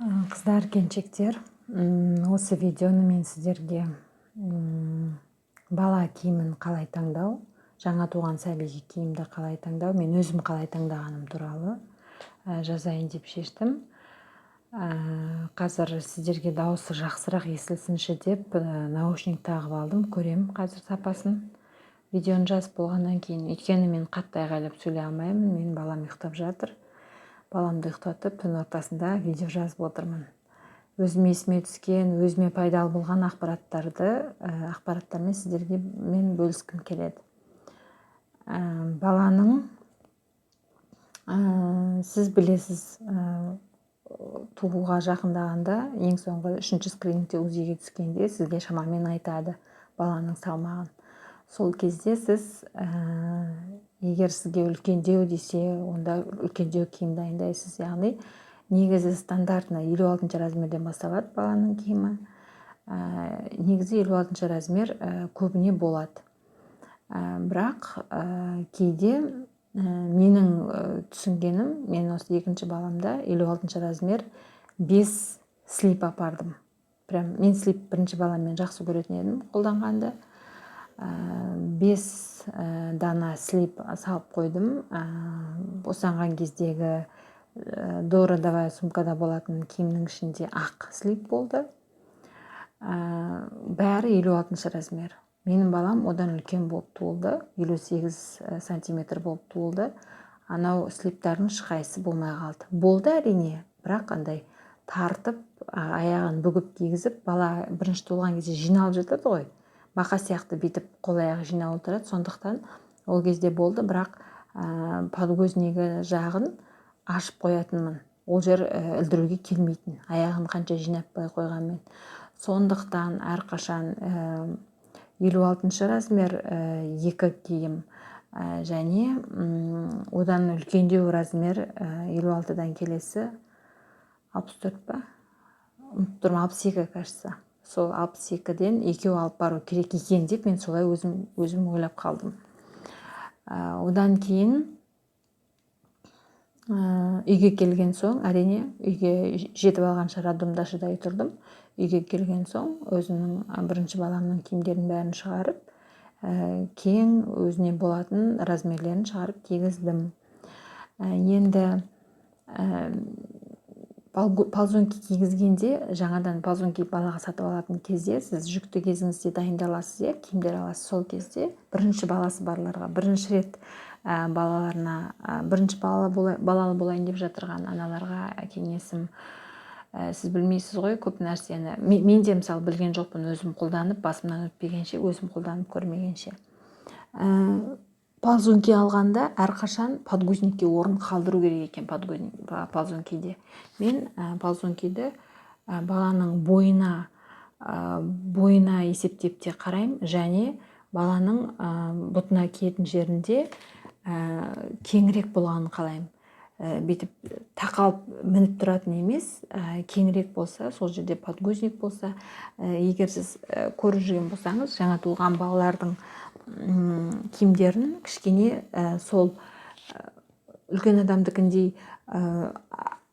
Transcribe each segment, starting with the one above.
Қыздар, келіншектер, осы видеоны мен сіздерге бала киімін қалай таңдау, жаңа туған сәбиге киімді қалай таңдау, мен өзім қалай таңдағаным туралы жазайын деп шештім. Қазір сіздерге дауысы жақсырақ естілсінші деп наушник тағып алдым, көрем қазір сапасын. Видеоны жазып болғаннан кейін, өйткені мен қатты айғайлап сөйлей алмаймын, мен балам ұйықтап жатыр. Баламды ұйықтатып, түн ортасында видео жазып отырмын. Өзіме есіме түскен, өзіме пайдалы болған ақпараттармен сіздерге мен бөліскім келеді. Баланың, сіз білесіз, тууға жақындағанда, ең соңғы 3-ші скринингте УЗИге түскенде сізге шамамен айтады баланың салмағын. Сол кезде сіз, егер сізге үлкендеу десе, онда үлкендеу киім дайындайсыз. Яғни негізі стандартына 56 размерден басталады баланың киімі. Негізі 56 размер көбіне болады. Бірақ кейде менің түсінгенім, мен осы екінші баламда 56 размер 5 слип апардым. Прям мен слип бірінші баламмен жақсы көретін едім қолданғанды. 5 дана слип салып қойдым. Босанған кездегі дорадовая сумкада болатын киімнің ішінде ақ слип болды. Бәрі 56 размер. Менің балам одан үлкен болып туылды, 58 сантиметр болып туылды. Анау слиптардың ешқайсысы болмай қалды. Болды әрине, бірақ андай тартып, аяғын бүгіп кигізіп, бала бірінші туылған кезде жиналып жатады ғой. Бақа сияқты бүйтіп қол аяғы жиналып отырады, сондықтан ол кезде болды, бірақ подгузнегі жағын ашып қоятынмын. Ол жер ілдіруге келмейтін, аяғын қанша жинаппай қойғанмен. Сондықтан әрқашан 56 размер 2 киім және одан үлкендеу размер 56-дан келесі 64 па? 62, кажется. Сол 62-ден екеу алып бару керек екен деп мен солай өзім ойлап қалдым. Одан кейін үйге келген соң, әрине үйге жетіп алғанша роддомда шыдай тұрдым. Үйге келген соң өзімнің бірінші баламның киімдерін бәрін шығарып, кең өзіне болатын размерлерін шығарып кигіздім. Енді ползунки кигізгенде, жаңадан ползунки балаға сатып алатын кезде, сіз жүкті кезіңізде дайындаласыз, киімдер аласыз. Сол кезде бірінші баласы барларға, бірінші рет балаларына, бірінші балалы болайын деп жатырған аналарға кеңесім, сіз білмейсіз ғой көп нәрсені. Мен де мысалы білген жоқпын, өзім қолданып, басымнан өтпегенше, өзім қолданып көрмегенше. Ползунки алғанда әрқашан подгузникке орын қалдыру керек екен ползункиде. Мен ползункиді баланың бойына есептеп те қараймын, және баланың бұтына киетін жерінде кеңірек болғанын қалаймын. Бүйтіп тақалып мініп тұратын емес, кеңірек болса, сол жерде подгузник болса, егер сіз көріп жүрген болсаңыз, жаңа туылған балалардың киімдерін кішкене сол үлкен адамдыкіндей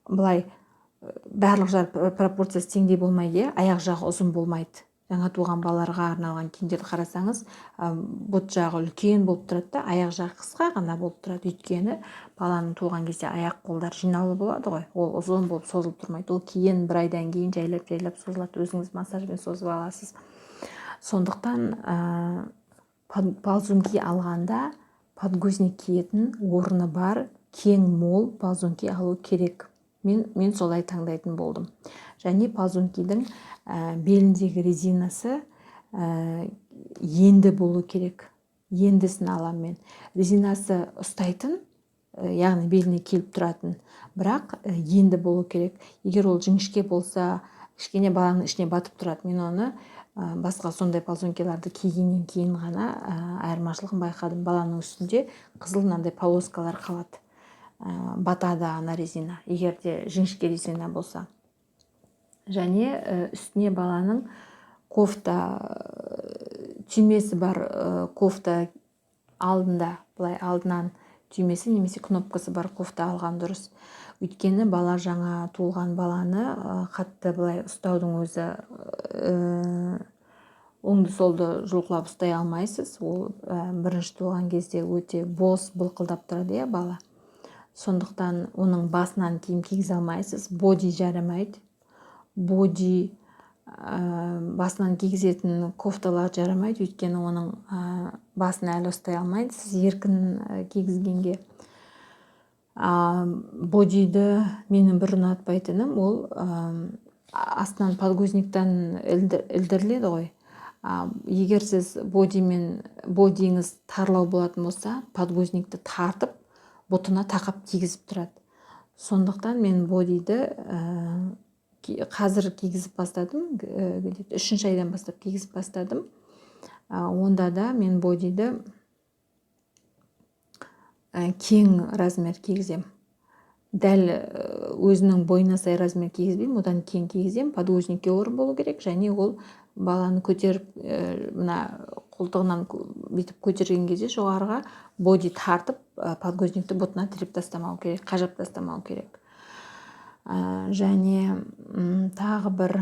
былай барлық жар пропорциясы теңдей болмайды, аяқ жағы ұзын болмайды. Жаңа туған балаларға арналған киімдерді қарасаңыз, бұт жағы үлкен болып тұрады да, аяқ жағы қысқа ғана болып тұрады. Өйткені баланың туған кезде аяқ қолдар жинаулы болады ғой, ол ұзын болып созылып тұрмайды. Ол кейін бір айдан кейін жайлап созылады, өзіңіз массажбен созып аласыз. Сондықтан ползунки алғанда подгузник киетін орны бар, кең мол ползунки алу керек. Мен солай таңдайтын болдым. Және ползункидің беліндегі резинасы енді болу керек. Ендісін алам мен. Резинасы ұстайтын, яғни беліне келіп тұратын, бірақ енді болу керек. Егер ол жіңішке болса, кішкене баланың ішіне батып тұрады. Мен оны басқа сондай ползункиларды кигеннен кейін ғана айырмашылығын байқадым. Баланың үстінде қызыл мынандай полоскалар қалады. Батады ана резина, егер де жіңішке резина болса. Және үстіне баланың кофта түймесі бар, кофта алдында, былай алдынан түймесі немесе кнопкасы бар кофта алған дұрыс. Өйткені бала жаңа туылған баланы қатты былай ұстаудың өзі оңды солды жұлқылап ұстай алмайсыз. Ол бірінші туған кезде өте бос былқылдап тұрады бала. Сондықтан оның басынан киім кигізе алмайсыз. Боди жарамайды. Боди басынан кигізетін кофталар жарамайды, өйткені оның басын әлі ұстай алмайды сіз еркін кигізгенге. Бодиді менің бір ұнатпайтыным, ол астынан подгузниктен ілдіріледі ғой. Егер сіз бодиіңіз тарлау болатын болса, подгузникті тартып, бұтына тақап кигізіп тұрады. Сондықтан мен бодиді қазір кигізіп бастадым, 3-ші айдан бастап кигізіп бастадым. Онда да мен бодиді кең размер кигізем. Дәл өзінің бойына сай размер кигізбеймін, одан кең кигізем. Подгузникке орын болу керек, және ол баланы көтеріп, мына қолтығынан бүйтіп көтерген кезде жоғарыға боди тартып, подгузникті бұтына тіреп тастамау керек, қажап тастамау керек. Және тағы бір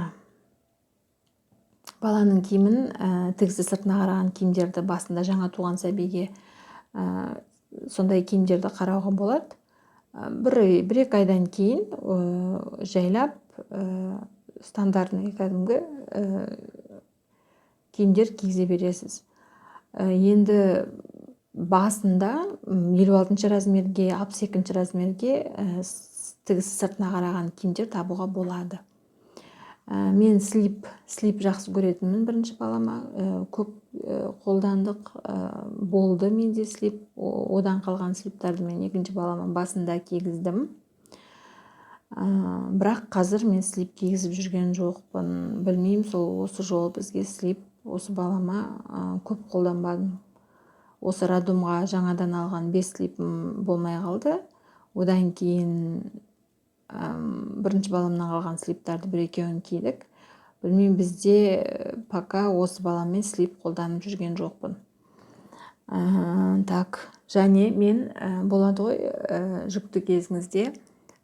баланың киімін, тігісі сыртына қараған киімдерді басында жаңа туған сәбиге сондай киімдерді қарауға болады. Бір-екі айдан кейін жайлап стандартный кәдімгі киімдер кигізе бересіз. Енді басында 56-ші размерге, 62-ші размерге тігісі сыртына қараған киімдер табуға болады. Мен слип жақсы көретінмін бірінші балама. Көп қолдандық болды менде слип. Одан қалған слиптарды мен екінші балама басында кигіздім. Бірақ қазір мен слип кигізіп жүрген жоқпын. Білмеймін, осы жолы бізге слип осы балама көп қолданбадым. Осы роддомға жаңадан алған 5 слипім болмай қалды. Одан кейін бірінші баламнан қалған слиптарды 1-2-ін кидік. Білмеймін, бізде пока осы баламен слип қолданып жүрген жоқпын. Және мен болады ғой, жүкті кезіңізде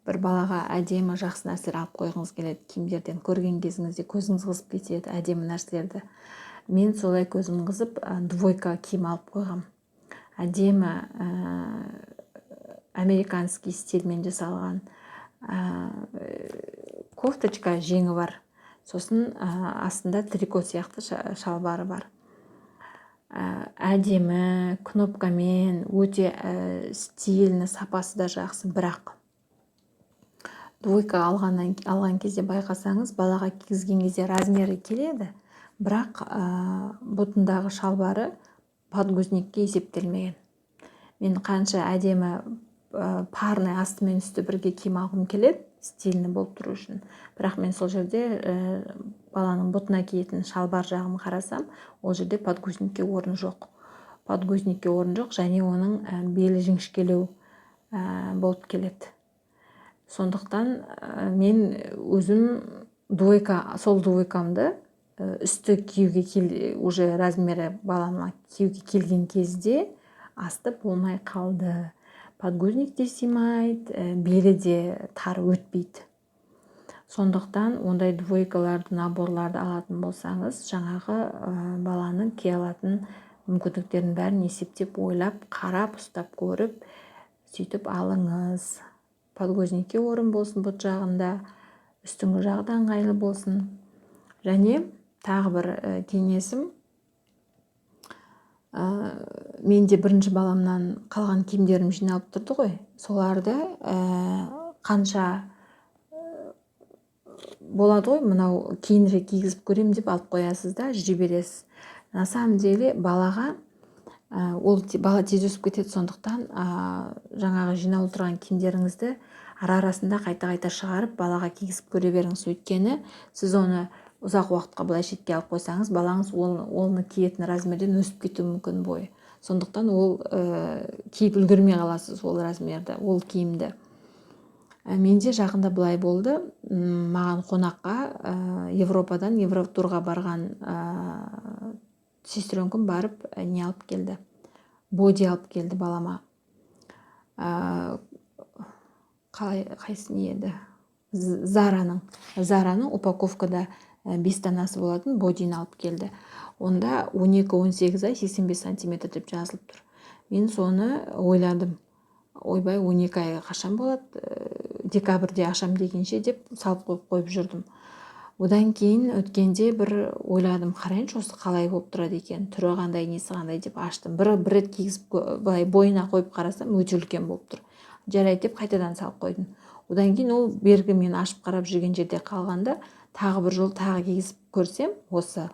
бір балаға әдемі жақсы нәрселер алып қойғыңыз келеді. Киімдерден көрген кезіңізде көзіңіз қызып кетеді әдемі нәрселерді. Мен солай көзім қызып двойка киім алып қойғам. Әдемі американский стильмен жасалған кофточка жеңі бар. Сосын астында трико сияқты шалбары бар. Әдемі, кнопкамен, өте стильні, сапасы да жақсы. Бірақ двойка алған кезде байқасаңыз, балаға кигізген кезде размері келеді. Бірақ бұтындағы шалбары подгузникке есептелмеген. Мен қанша әдемі парный асты мен үсті бірге киім алғым келеді, стильні болып тұру үшін. Бірақ мен сол жерде баланың бұтына киетін шалбар жағын қарасам, ол жерде подгузникке орын жоқ. Подгузникке орын жоқ, және оның белі жіңішкелеу болып келеді. Сондықтан мен өзім сол двойкамды үсті киюге уже размері балама киюге келген кезде асты болмай қалды. Подгузник де симайды, белі де тар өтпейді. Сондықтан ондай двойкаларды, наборларды алатын болсаңыз, жаңағы баланың кие алатын мүмкіндіктерін бәрін есептеп, ойлап, қарап, ұстап көріп, сөйтіп алыңыз. Подгузникке орын болсын бұт жағында, үстіңгі жағы да ыңғайлы болсын. Және тағы бір кеңесім, менде бірінші баламнан қалған киімдерім жиналып тұрды ғой. Соларды қанша болады ғой, мынау кейінірек кигізіп көрем деп алып қоясыз да, жүре бересіз. На самом деле балаға бала тез өсіп кетеді, сондықтан жаңағы жинау тұрған киімдеріңізді арасында қайта-қайта шығарып балаға кигізіп көре беріңіз. Өйткені сіз оны ұзақ уақытқа былай шетке алып қойсаңыз, балаңыз оны киетін размерден өсіп кетуі мүмкін бойы. Сондықтан ол киіп үлгермей қаласыз ол размерді, ол киімді. Менде жақында былай болды. Маған қонаққа Европадан Евротурға барған сестренкім барып не алып келді. Боди алып келді балама. қайсы не еді, Зараның упаковкада 5 данасы болатын бодині алып келді. Онда 12-18 ай 85 сантиметр деп жазылып тұр. Мен соны ойладым. Ойбай, 12 ай қашан болады, декабрьде ашам дегенше деп салып қойып жүрдім. Одан кейін өткенде бір ойладым, қарайыншы осы қалай болып тұрады екен, түрі қандай, несі қандай деп аштым. Бір рет кигізіп былай бойына қойып қарасам өте үлкен болып тұр. Жарайды деп қайтадан салып қойдым. Одан кейін ол бергі мен ашып қарап жүрген жерде қалғанда тағы бір жол тағы кигізіп көрсем, осы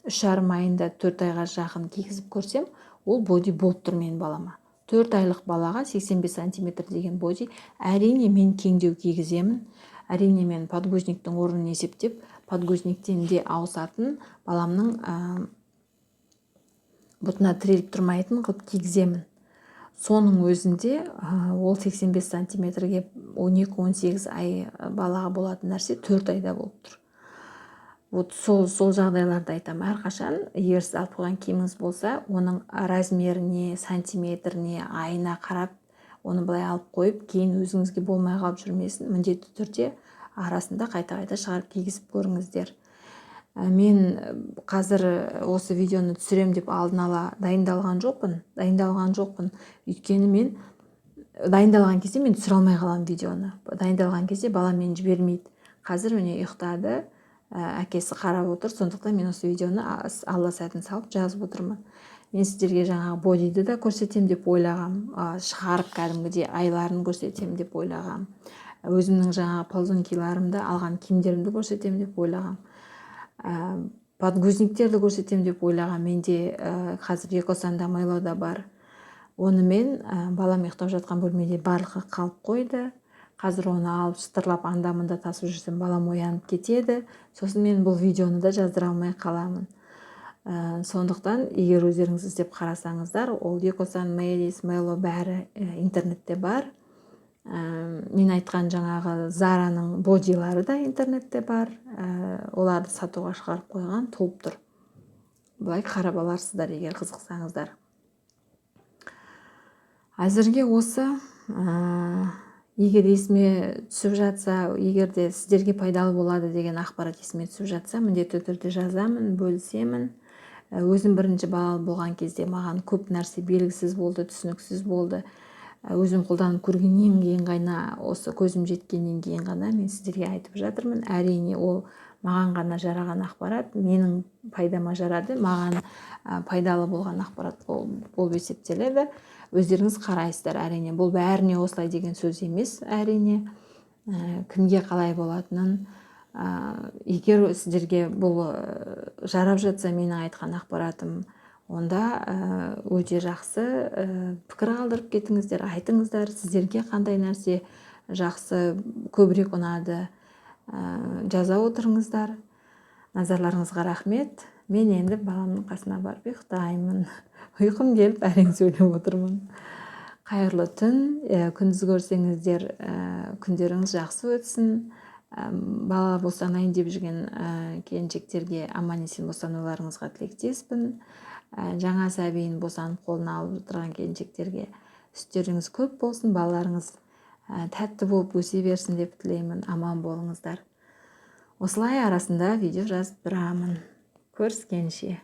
3,5 айында 4 айға жақын кигізіп көрсем, ол боди болып тұр менің балама. 4 айлық балаға 85 сантиметр деген боди. Әрине мен кеңдеу кигіземін. Әрине мен подгузниктің орнын есептеп, подгузниктен де ауысатын, баламның бұтына тіреліп тұрмайтын қылып кигіземін. Соның өзінде ол 85 сантиметрге 12-18 ай балаға болатын нәрсе 4 айда болып тұр. Вот сол жағдайларды айтам. Әрқашан егер сіз алып қойған киіміңіз болса, оның размеріне, сантиметріне, айына қарап, оны былай алып қойып, кейін өзіңізге болмай қалып жүрмесін, міндетті түрде арасында қайта-қайта шығарып кигізіп көріңіздер. Мен қазір осы видеоны түсірем деп алдын ала дайындалған жоқпын. Өйткені мен дайындалған кезде мен түсіре алмай қалам видеоны. Дайындалған кезде балам мені жібермейді. Қазір міне ұйықтады, әкесі қарап отыр, сондықтан мен осы видеоны алла сәтін салып жазып отырмын. Мен сіздерге жаңағы бодиді да көрсетем деп ойлағам, шығарып кәдімгідей айларын көрсетем деп ойлағам. Өзімнің жаңағы ползункиларымды, алған киімдерімді көрсетем деп ойлағам. Подгузниктерді көрсетем деп ойлағам. Менде қазір Экосанда майлода бар. Оны мен балам ұйықтап жатқан бөлмеде барлығы қалып қойды. Қазір оны алып шытырлап анда-мында тасып жүрсем, балам оянып кетеді. Сосын мен бұл видеоны да жаздыра алмай қаламын. Сондықтан егер өздеріңіз іздеп қарасаңыздар, ол Экосан, Мэлис, Мэло бәрі интернетте бар. Мен айтқан жаңағы Зараның бодилары да интернетте бар. Оларды сатуға шығарып қойған, толып тұр. Былай қарап аларсыздар егер қызықсаңыздар. Әзірге осы, егер есіме түсіп жатса, егер де сіздерге пайдалы болады деген ақпарат есіме түсіп жатса, міндетті түрде жазамын, бөлісемін. Өзім бірінші балалы болған кезде маған көп нәрсе белгісіз болды, түсініксіз болды. Өзім қолданып көргеннен кейін ғана, осы көзім жеткеннен кейін ғана мен сіздерге айтып жатырмын. Әрине ол маған ғана жараған ақпарат, менің пайдама жарады, маған пайдалы болған ақпарат болып есептеледі. Өздеріңіз қарайсыздар. Әрине бұл бәріне осылай деген сөз емес. Әрине кімге қалай болатынын, егер сіздерге бұл жарап жатса менің айтқан ақпаратым, онда өте жақсы пікір қалдырып кетіңіздер, айтыңыздар, сіздерге қандай нәрсе жақсы, көбірек ұнады, жаза отырыңыздар. Назарларыңызға рахмет. Мен енді баламның қасына барып ұйықтаймын. Ұйқым келіп әрең сөйлеп отырмын. Қайырлы түн. Күндіз көрсеңіздер, күндеріңіз жақсы өтсін. Бала босанайын деп жүрген келіншектерге аман-есен босануларыңызға тілектеспін. Жаңа сәбиін босанып қолына алып отырған келіншектерге сүттеріңіз көп болсын, балаларыңыз тәтті болып өсе берсін деп тілеймін. Аман болыңыздар. Осылай арасында видео жазып тұрамын. Көріскенше.